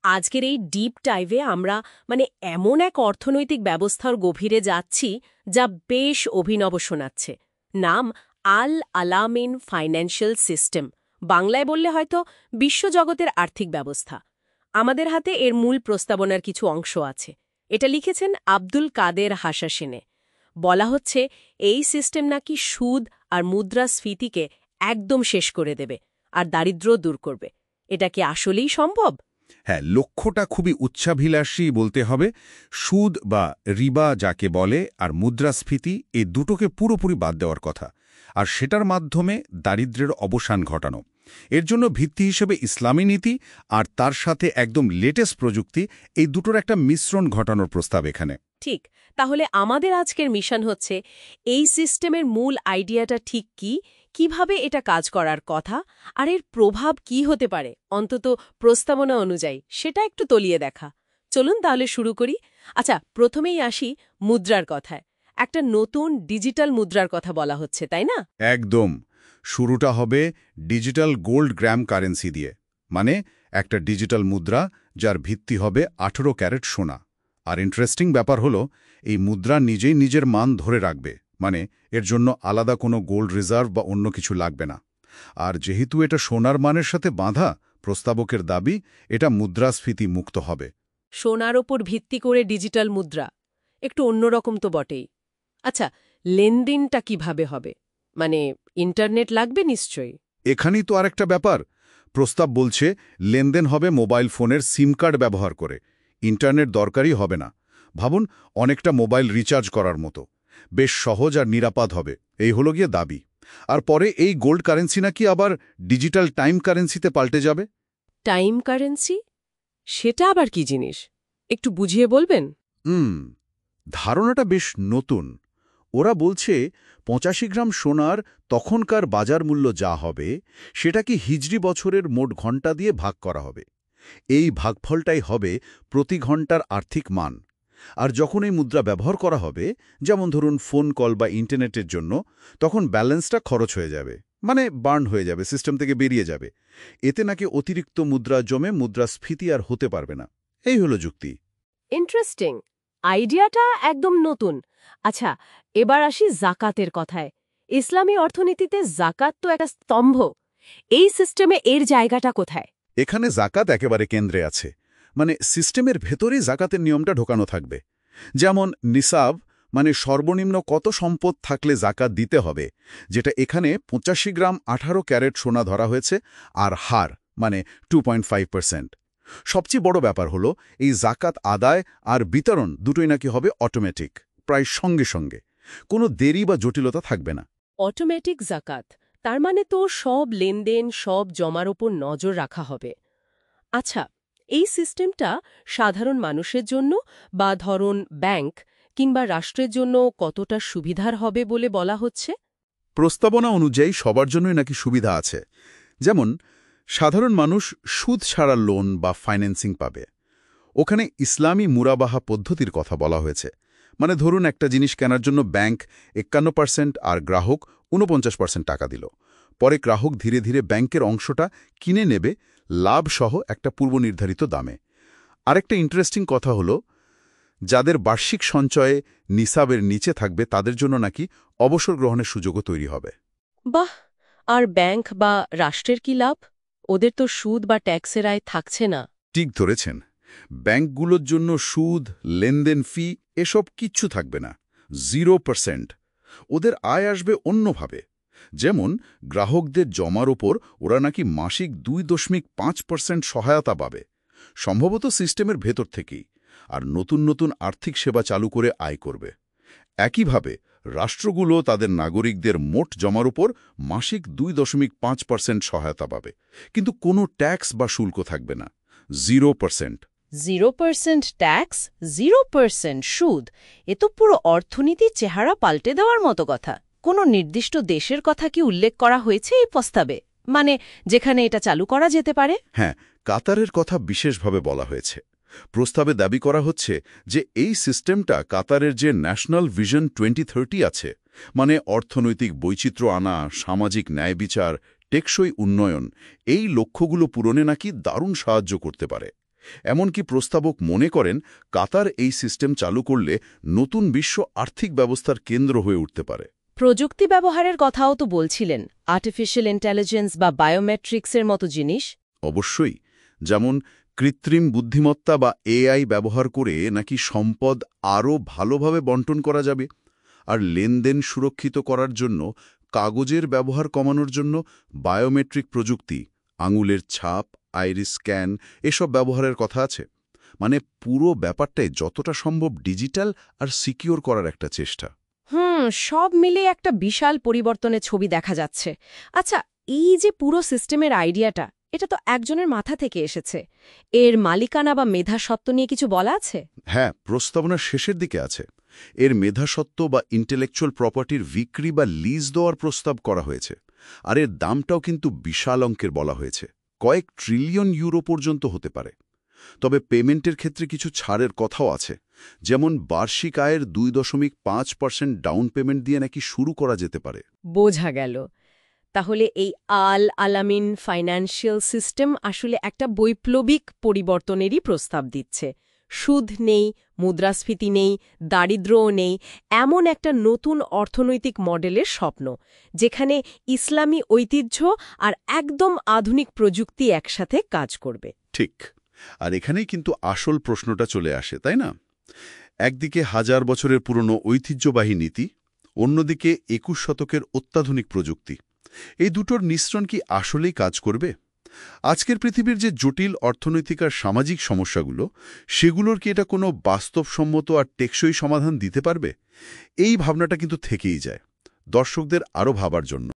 আজকের এই ডিপ ডাইভে আমরা এমন এক অর্থনৈতিক ব্যবস্থার গভীরে যাচ্ছি যা বেশ অভিনব শোনাচ্ছে। নাম আল আলামিন ফাইন্যান্সিয়াল সিস্টেম। বাংলায় বললে হয়তো বিশ্বজগতের আর্থিক ব্যবস্থা। আমাদের হাতে এর মূল প্রস্তাবনার কিছু অংশ আছে। এটা লিখেছেন আব্দুল কাদের হাসাসিনে। বলা হচ্ছে এই সিস্টেম নাকি সুদ আর মুদ্রাস্ফীতিকে একদম শেষ করে দেবে আর দারিদ্র্য দূর করবে। এটা কি আসলেই সম্ভব? হ্যাঁ, লক্ষ্যটা খুবই উচ্চাভিলাষী বলতে হবে। সুদ বা রিবা যাকে বলে আর মুদ্রাস্ফীতি এই দুটোকে পুরোপুরি বাদ দেওয়ার কথা, আর সেটার মাধ্যমে দারিদ্র্যের অবসান ঘটানো। এর জন্য ভিত্তি হিসেবে ইসলামী নীতি আর তার সাথে একদম লেটেস্ট প্রযুক্তি, এই দুটোর একটা মিশ্রণ ঘটানোর প্রস্তাব এখানে। ঠিক। তাহলে আমাদের আজকের মিশন হচ্ছে এই সিস্টেমের মূল আইডিয়াটা ঠিক কি, কিভাবে এটা কাজ করার কথা, আর এর প্রভাব কি হতে পারে অন্তত প্রস্তাবনা অনুযায়ী সেটা একটু তলিয়ে দেখা। চলুন তাহলে শুরু করি। আচ্ছা, প্রথমেই আসি মুদ্রার কথায়। একটা নতুন ডিজিটাল মুদ্রার কথা বলা হচ্ছে, তাই না? একদম। শুরুটা হবে ডিজিটাল গোল্ড গ্রাম কারেন্সি দিয়ে, মানে একটা ডিজিটাল মুদ্রা যার ভিত্তি হবে 18 ক্যারেট সোনা। আর ইন্টারেস্টিং ব্যাপার হলো, এই মুদ্রা নিজেই নিজের মান ধরে রাখবে, মানে এর জন্য আলাদা কোনো গোল্ড রিজার্ভ বা অন্য কিছু লাগবে না। আর যেহেতু এটা সোনার মানের সাথে বাঁধা, প্রস্তাবকের দাবি এটা মুদ্রাস্ফীতি মুক্ত হবে। সোনার ওপর ভিত্তি করে ডিজিটাল মুদ্রা, একটু অন্যরকম তো বটেই। আচ্ছা, লেনদেনটা কিভাবে হবে? ইন্টারনেট লাগবে নিশ্চয়ই। এখানেই তো আরেকটা ব্যাপার। প্রস্তাব বলছে লেনদেন হবে মোবাইল ফোনের সিম কার্ড ব্যবহার করে, ইন্টারনেট দরকারই হবে না। ভাবুন, অনেকটা মোবাইল রিচার্জ করার মতো। বেশ সহজ আর নিরাপদ হবে, এই হলো গিয়ে দাবি। আর পরে এই গোল্ড কারেন্সি নাকি আবার ডিজিটাল টাইম কারেন্সিতে পাল্টে যাবে। Time currency? সেটা আবার কি জিনিস, একটু বুঝিয়ে বলবেন? ধারণাটা বেশ নতুন। ওরা বলছে 85 গ্রাম সোনার তখনকার বাজার মূল্য যা হবে, সেটাকে হিজরি বছরের মোট ঘণ্টা দিয়ে ভাগ করা হবে। এই ভাগফলটাই হবে প্রতি ঘণ্টার আর্থিক মান। আর যখন এই মুদ্রা ব্যবহার করা হবে, যেমন ধরুন ফোন কল বা ইন্টারনেটের জন্য, তখন ব্যালেন্সটা খরচ হয়ে যাবে, মানে বার্ন হয়ে যাবে, সিস্টেম থেকে বেরিয়ে যাবে। এতে নাকি অতিরিক্ত মুদ্রা জমে মুদ্রাস্ফীতি আর হতে পারবে না। এই হলো যুক্তি। ইন্টারেস্টিং। আইডিয়াটা একদম নতুন। আচ্ছা, এবার আসি জাকাতের কথায়। ইসলামী অর্থনীতিতে জাকাত তো একটা স্তম্ভ। এই সিস্টেমে এর জায়গাটা কোথায়? এখানে জাকাত একেবারে কেন্দ্রে আছে। মানে সিস্টেমের ভেতরেই জাকাতের নিয়মটা ঢোকানো থাকবে। যেমন নিসাব, মানে সর্বনিম্ন কত সম্পদ থাকলে জাকাত দিতে হবে, যেটা এখানে 85 গ্রাম 18 ক্যারেট সোনা ধরা হয়েছে, আর হার মানে 2.5%। সবচেয়ে বড় ব্যাপার হলো, এই জাকাত আদায় আর বিতরণ দুটোই নাকি হবে অটোমেটিক, প্রায় সঙ্গে সঙ্গে। কোনো দেরি বা জটিলতা থাকবে না। অটোমেটিক জাকাত, তার মানে তো সব লেনদেন, সব জমার ওপর নজর রাখা হবে। আচ্ছা, এই সিস্টেমটা সাধারণ মানুষের জন্য বা ধরুন ব্যাংক কিংবা রাষ্ট্রের জন্য কতটা সুবিধার হবে বলে বলা হচ্ছে? প্রস্তাবনা অনুযায়ী সবার জন্যই নাকি সুবিধা আছে। যেমন সাধারণ মানুষ সুদ ছাড়া লোন বা ফাইন্যান্সিং পাবে। ওখানে ইসলামী মুরাবাহা পদ্ধতির কথা বলা হয়েছে। মানে ধরুন একটা জিনিস কেনার জন্য ব্যাংক 51% আর গ্রাহক 49% টাকা দিল। পরে গ্রাহক ধীরে ধীরে ব্যাংকের অংশটা কিনে নেবে, লাভসহ একটা পূর্বনির্ধারিত দামে। আরেকটা ইন্টারেস্টিং কথা হলো, যাদের বার্ষিক সঞ্চয়ে নিসাবের নিচে থাকবে তাদের জন্য নাকি অবসর গ্রহণের সুযোগও তৈরি হবে। বাহ! আর ব্যাংক বা রাষ্ট্রের কি লাভ? ওদের তো সুদ বা ট্যাক্সের আয় থাকছে না। ঠিক ধরেছেন। ব্যাংকগুলোর জন্য সুদ, লেনদেন ফি এসব কিচ্ছু থাকবে না, 0%। ওদের আয় আসবে অন্যভাবে। যেমন গ্রাহকদের জমার ওপর ওরা নাকি মাসিক 2.5% সহায়তা পাবে, সম্ভবত সিস্টেমের ভেতর থেকেই। আর নতুন নতুন আর্থিক সেবা চালু করে আয় করবে। একইভাবে রাষ্ট্রগুলো তাদের নাগরিকদের মোট জমার উপর মাসিক 2.5% সহায়তা পাবে, কিন্তু কোনো ট্যাক্স বা শুল্ক থাকবে না, 0%। 0% ট্যাক্স, 0% সুদ, এ তো পুরো অর্থনীতির চেহারা পাল্টে দেওয়ার মতো কথা। কোনো নির্দিষ্ট দেশের কথা কি উল্লেখ করা হয়েছে এই প্রস্তাবে? মানে যেখানে এটা চালু করা যেতে পারে? হ্যাঁ, কাতারের কথা বিশেষভাবে বলা হয়েছে। প্রস্তাবে দাবি করা হচ্ছে যে এই সিস্টেমটা কাতারের যে ন্যাশনাল ভিশন 2030 আছে, মানে অর্থনৈতিক বৈচিত্র্য আনা, সামাজিক ন্যায় বিচার, টেকসই উন্নয়ন, এই লক্ষ্যগুলো পূরণে নাকি দারুণ সাহায্য করতে পারে। এমনকি প্রস্তাবক মনে করেন কাতার এই সিস্টেম চালু করলে নতুন বিশ্ব আর্থিক ব্যবস্থার কেন্দ্র হয়ে উঠতে পারে। প্রযুক্তি ব্যবহারের কথাও তো বলছিলেন, আর্টিফিশিয়াল ইন্টেলিজেন্স বা বায়োমেট্রিক্সের মতো জিনিস। অবশ্যই, যেমন কৃত্রিম বুদ্ধিমত্তা বা এআই ব্যবহার করে নাকি সম্পদ আরও ভালোভাবে বণ্টন করা যাবে, আর লেনদেন সুরক্ষিত করার জন্য কাগজের ব্যবহার কমানোর জন্য বায়োমেট্রিক প্রযুক্তি, আঙুলের ছাপ, আইরিস স্ক্যান এসব ব্যবহারের কথা আছে। মানে পুরো ব্যাপারটাই যতটা সম্ভব ডিজিটাল আর সিকিউর করার একটা চেষ্টা। সব মিলে একটা বিশাল পরিবর্তনের ছবি দেখা যাচ্ছে। আচ্ছা, এই যে পুরো সিস্টেমের আইডিয়াটা, এটা তো একজনের মাথা থেকে এসেছে। এর মালিকানা বা মেধাস্বত্ব নিয়ে কিছু বলা আছে? হ্যাঁ, প্রস্তাবনার শেষের দিকে আছে। এর মেধাস্বত্ব বা ইন্টেলেকচুয়াল প্রপার্টির বিক্রি বা লিজ দেওয়ার প্রস্তাব করা হয়েছে। আর এর দামটাও কিন্তু বিশাল অঙ্কের বলা হয়েছে, কয়েক ট্রিলিয়ন ইউরো পর্যন্ত হতে পারে। তবে পেমেন্টের ক্ষেত্রে কিছু ছাড়ের কথাও আছে, যেমন বার্ষিক আয়ের 2.5% ডাউন পেমেন্ট দিয়ে নাকি শুরু করা যেতে পারে। বোঝা গেল। তাহলে এই আল আলামিন ফাইন্যান্সিয়াল সিস্টেম আসলে একটা বৈপ্লবিক পরিবর্তনেরই প্রস্তাব দিচ্ছে। সুদ নেই, মুদ্রাস্ফীতি নেই, দারিদ্র্যও নেই, এমন একটা নতুন অর্থনৈতিক মডেলের স্বপ্ন, যেখানে ইসলামী ঐতিহ্য আর একদম আধুনিক প্রযুক্তি একসাথে কাজ করবে। ঠিক। আর এখানেই কিন্তু আসল প্রশ্নটা চলে আসে, তাই না? একদিকে 1000 বছরের পুরনো ঐতিহ্যবাহী নীতি, অন্যদিকে 21 শতকের অত্যাধুনিক প্রযুক্তি। এই দুটোর মিশ্রণ কি আসলেই কাজ করবে? আজকের পৃথিবীর যে জটিল অর্থনৈতিক আর সামাজিক সমস্যাগুলো, সেগুলোর কি এটা কোনো বাস্তবসম্মত আর টেকসই সমাধান দিতে পারবে? এই ভাবনাটা কিন্তু থেকেই যায়, দর্শকদের আরও ভাবার জন্য।